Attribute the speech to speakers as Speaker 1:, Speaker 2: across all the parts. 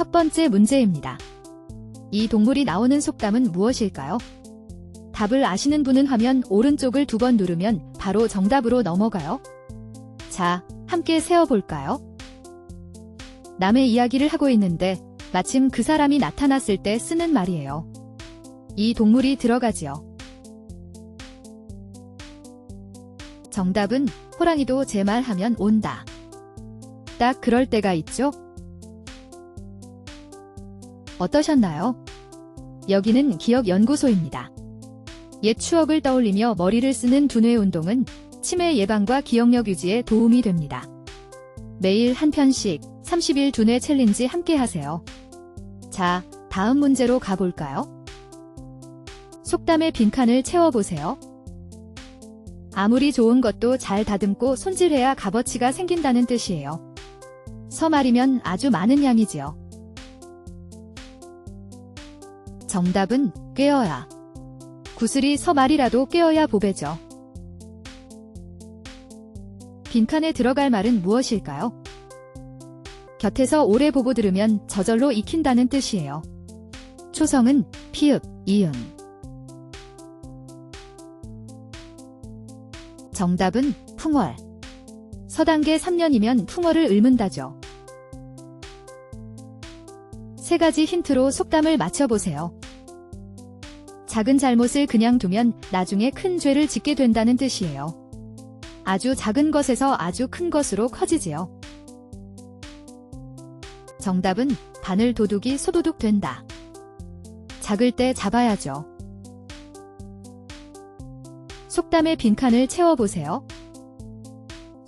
Speaker 1: 첫 번째 문제입니다. 이 동물이 나오는 속담은 무엇일까요? 답을 아시는 분은 화면 오른쪽을 2번 누르면 바로 정답으로 넘어가요. 자, 함께 세어볼까요? 남의 이야기를 하고 있는데 마침 그 사람이 나타났을 때 쓰는 말이에요. 이 동물이 들어가지요. 정답은 호랑이도 제 말 하면 온다. 딱 그럴 때가 있죠? 어떠셨나요? 여기는 기억연구소입니다. 옛 추억을 떠올리며 머리를 쓰는 두뇌 운동은 치매 예방과 기억력 유지에 도움이 됩니다. 매일 한 편씩 30일 두뇌 챌린지 함께 하세요. 자, 다음 문제로 가볼까요? 속담의 빈칸을 채워보세요. 아무리 좋은 것도 잘 다듬고 손질해야 값어치가 생긴다는 뜻이에요. 서말이면 아주 많은 양이지요. 정답은 꿰어야. 구슬이 서말이라도 꿰어야 보배죠. 빈칸에 들어갈 말은 무엇일까요? 곁에서 오래 보고 들으면 저절로 익힌다는 뜻이에요. 초성은 피읍, 이음. 정답은 풍월. 서당계 3년이면 풍월을 읊는다죠. 세 가지 힌트로 속담을 맞춰보세요. 작은 잘못을 그냥 두면 나중에 큰 죄를 짓게 된다는 뜻이에요. 아주 작은 것에서 아주 큰 것으로 커지지요. 정답은 바늘 도둑이 소도둑 된다. 작을 때 잡아야죠. 속담의 빈칸을 채워보세요.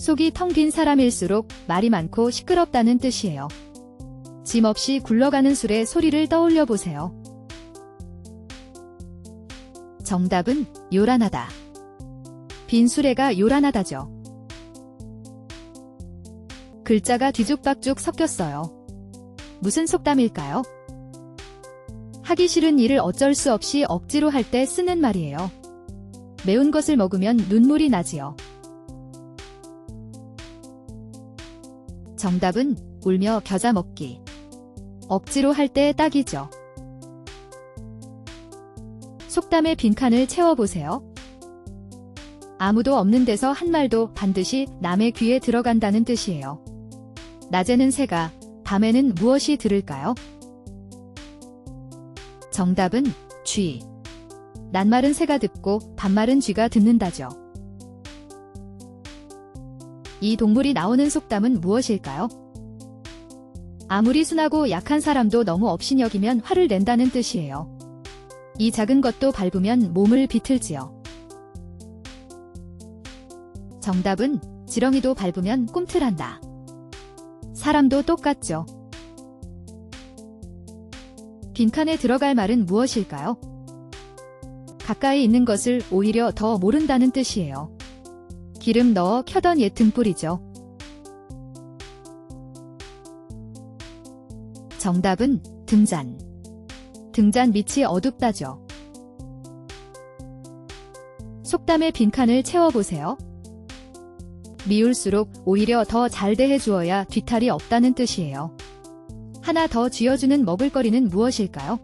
Speaker 1: 속이 텅 빈 사람일수록 말이 많고 시끄럽다는 뜻이에요. 짐 없이 굴러가는 술의 소리를 떠올려 보세요. 정답은 요란하다. 빈 수레가 요란하다죠. 글자가 뒤죽박죽 섞였어요. 무슨 속담일까요? 하기 싫은 일을 어쩔 수 없이 억지로 할 때 쓰는 말이에요. 매운 것을 먹으면 눈물이 나지요. 정답은 울며 겨자 먹기. 억지로 할 때 딱이죠. 속담의 빈칸을 채워보세요. 아무도 없는 데서 한 말도 반드시 남의 귀에 들어간다는 뜻이에요. 낮에는 새가, 밤에는 무엇이 들을까요? 정답은 쥐. 낮말은 새가 듣고 밤말은 쥐가 듣는다죠. 이 동물이 나오는 속담은 무엇일까요? 아무리 순하고 약한 사람도 너무 업신여기면 화를 낸다는 뜻이에요. 이 작은 것도 밟으면 몸을 비틀지요. 정답은 지렁이도 밟으면 꿈틀한다. 사람도 똑같죠. 빈칸에 들어갈 말은 무엇일까요? 가까이 있는 것을 오히려 더 모른다는 뜻이에요. 기름 넣어 켜던 옛 등불이죠. 정답은 등잔. 등잔 밑이 어둡다죠. 속담의 빈칸을 채워보세요. 미울수록 오히려 더 잘 대해주어야 뒤탈이 없다는 뜻이에요. 하나 더 쥐어주는 먹을거리는 무엇일까요?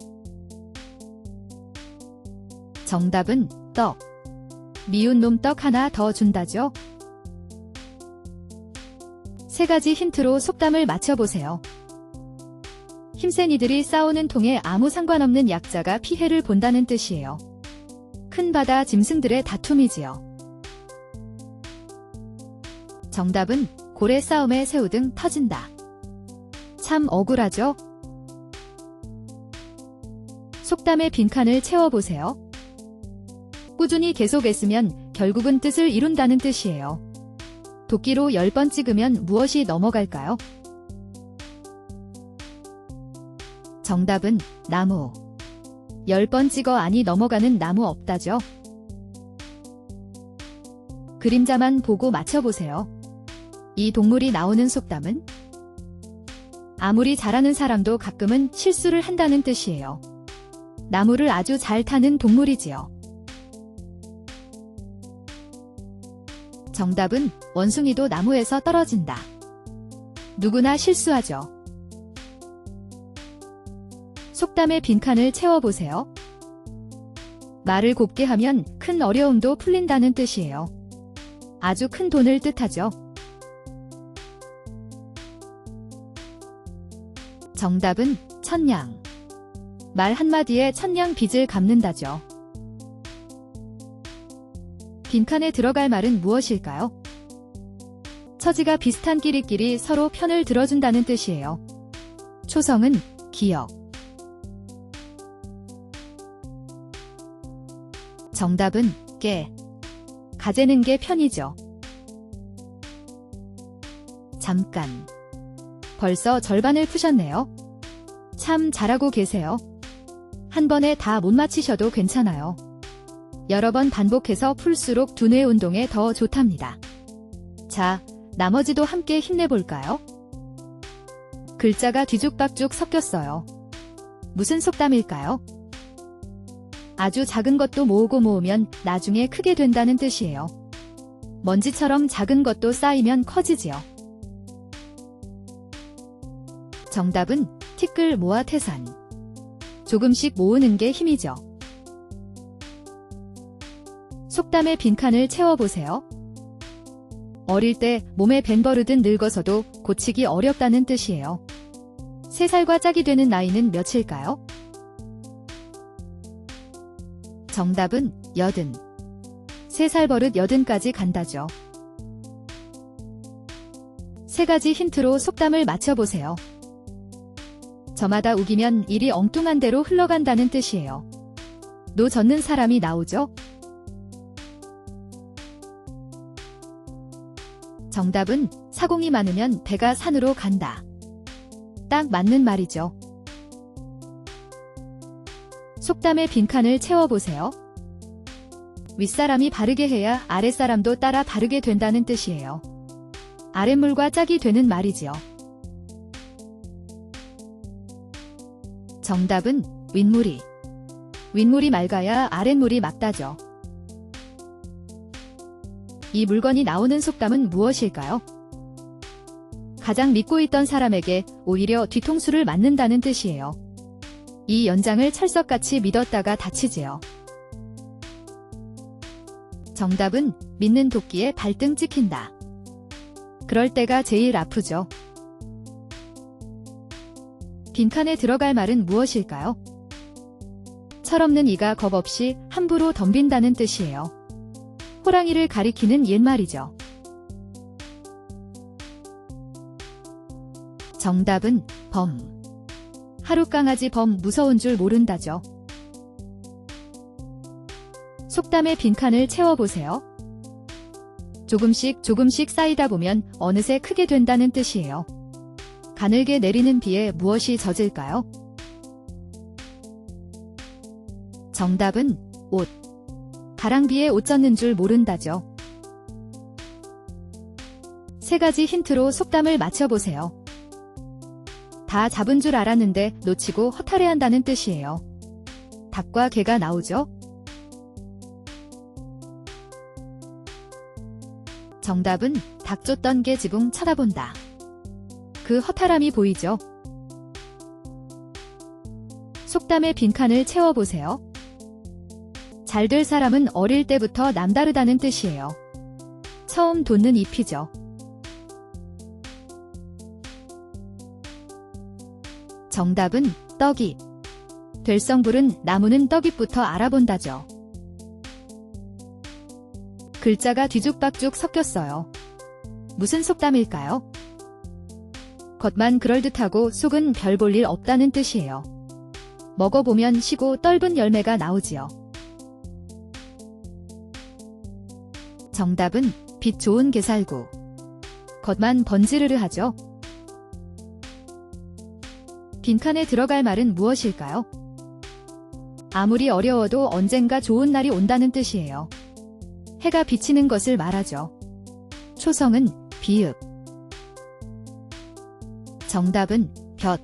Speaker 1: 정답은 떡. 미운 놈 떡 하나 더 준다죠. 세 가지 힌트로 속담을 맞춰보세요. 힘센 이들이 싸우는 통에 아무 상관없는 약자가 피해를 본다는 뜻이에요. 큰 바다 짐승들의 다툼이지요. 정답은 고래 싸움에 새우 등 터진다. 참 억울하죠? 속담의 빈칸을 채워보세요. 꾸준히 계속 애쓰면 결국은 뜻을 이룬다는 뜻이에요. 도끼로 10번 찍으면 무엇이 넘어갈까요? 정답은 나무. 10번 찍어 안이 넘어가는 나무 없다죠. 그림자만 보고 맞춰보세요. 이 동물이 나오는 속담은 아무리 잘하는 사람도 가끔은 실수를 한다는 뜻이에요. 나무를 아주 잘 타는 동물이지요. 정답은 원숭이도 나무에서 떨어진다. 누구나 실수하죠. 속담의 빈칸을 채워보세요. 말을 곱게 하면 큰 어려움도 풀린다는 뜻이에요. 아주 큰 돈을 뜻하죠. 정답은 천냥. 말 한마디에 천냥 빚을 갚는다죠. 빈칸에 들어갈 말은 무엇일까요? 처지가 비슷한 끼리끼리 서로 편을 들어준다는 뜻이에요. 초성은 기역. 정답은 깨. 가재는 게 편이죠. 잠깐. 벌써 절반을 푸셨네요. 참 잘하고 계세요. 한 번에 다 못 맞히셔도 괜찮아요. 여러 번 반복해서 풀수록 두뇌 운동에 더 좋답니다. 자, 나머지도 함께 힘내볼까요? 글자가 뒤죽박죽 섞였어요. 무슨 속담일까요? 아주 작은 것도 모으고 모으면 나중에 크게 된다는 뜻이에요. 먼지처럼 작은 것도 쌓이면 커지지요. 정답은 티끌 모아 태산. 조금씩 모으는 게 힘이죠. 속담의 빈칸을 채워보세요. 어릴 때 몸에 밴 버릇은 늙어서도 고치기 어렵다는 뜻이에요. 3살과 짝이 되는 나이는 몇일까요? 정답은 80. 3살 버릇 80까지 간다죠. 3가지 힌트로 속담을 맞춰보세요. 저마다 우기면 일이 엉뚱한 대로 흘러간다는 뜻이에요. 노 젓는 사람이 나오죠? 정답은 사공이 많으면 배가 산으로 간다. 딱 맞는 말이죠. 속담의 빈칸을 채워보세요. 윗사람이 바르게 해야 아랫사람도 따라 바르게 된다는 뜻이에요. 아랫물과 짝이 되는 말이지요. 정답은 윗물이. 윗물이 맑아야 아랫물이 맑다죠. 이 물건이 나오는 속담은 무엇일까요? 가장 믿고 있던 사람에게 오히려 뒤통수를 맞는다는 뜻이에요. 이 연장을 철석같이 믿었다가 다치지요. 정답은 믿는 도끼에 발등 찍힌다. 그럴 때가 제일 아프죠. 빈칸에 들어갈 말은 무엇일까요? 철없는 이가 겁없이 함부로 덤빈다는 뜻이에요. 호랑이를 가리키는 옛말이죠. 정답은 범. 하룻강아지 범 무서운 줄 모른다죠. 속담의 빈칸을 채워보세요. 조금씩 쌓이다 보면 어느새 크게 된다는 뜻이에요. 가늘게 내리는 비에 무엇이 젖을까요? 정답은 옷. 가랑비에 옷 젖는 줄 모른다죠. 3가지 힌트로 속담을 맞춰보세요. 다 잡은 줄 알았는데 놓치고 허탈해한다는 뜻이에요. 닭과 개가 나오죠? 정답은 닭 쫓던 개 지붕 쳐다본다. 그 허탈함이 보이죠? 속담의 빈칸을 채워보세요. 잘될 사람은 어릴 때부터 남다르다는 뜻이에요. 처음 돋는 잎이죠. 정답은 떡잎. 될성불은 나무는 떡잎부터 알아본다죠. 글자가 뒤죽박죽 섞였어요. 무슨 속담일까요? 겉만 그럴듯하고 속은 별 볼 일 없다는 뜻이에요. 먹어보면 시고 떫은 열매가 나오지요. 정답은 빛 좋은 게살구. 겉만 번지르르 하죠. 빈칸에 들어갈 말은 무엇일까요? 아무리 어려워도 언젠가 좋은 날이 온다는 뜻이에요. 해가 비치는 것을 말하죠. 초성은 비읍. 정답은 볕.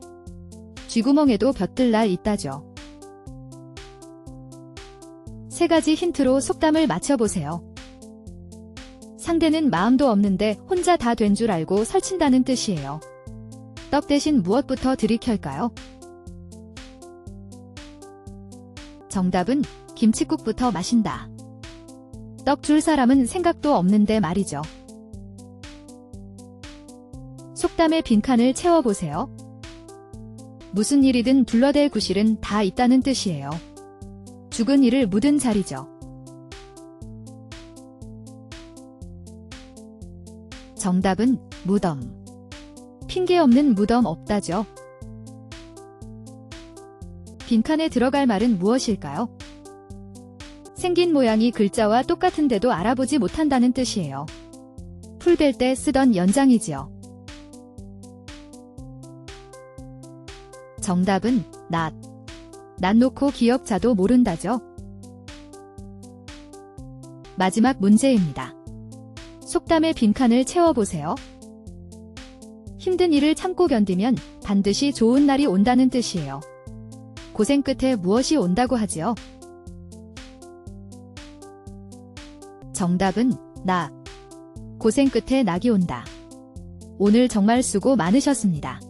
Speaker 1: 쥐구멍에도 볕들 날 있다죠. 3가지 힌트로 속담을 맞춰보세요. 상대는 마음도 없는데 혼자 다 된 줄 알고 설친다는 뜻이에요. 떡 대신 무엇부터 들이켤까요? 정답은 김칫국부터 마신다. 떡 줄 사람은 생각도 없는데 말이죠. 속담의 빈칸을 채워보세요. 무슨 일이든 둘러댈 구실은 다 있다는 뜻이에요. 죽은 이를 묻은 자리죠. 정답은 무덤. 핑계 없는 무덤 없다죠. 빈칸에 들어갈 말은 무엇일까요? 생긴 모양이 글자와 똑같은데도 알아보지 못한다는 뜻이에요. 풀 뺄 때 쓰던 연장이지요. 정답은 낫. 낫 놓고 기억자도 모른다죠. 마지막 문제입니다. 속담의 빈칸을 채워보세요. 힘든 일을 참고 견디면 반드시 좋은 날이 온다는 뜻이에요. 고생 끝에 무엇이 온다고 하지요? 정답은 낙. 고생 끝에 낙이 온다. 오늘 정말 수고 많으셨습니다.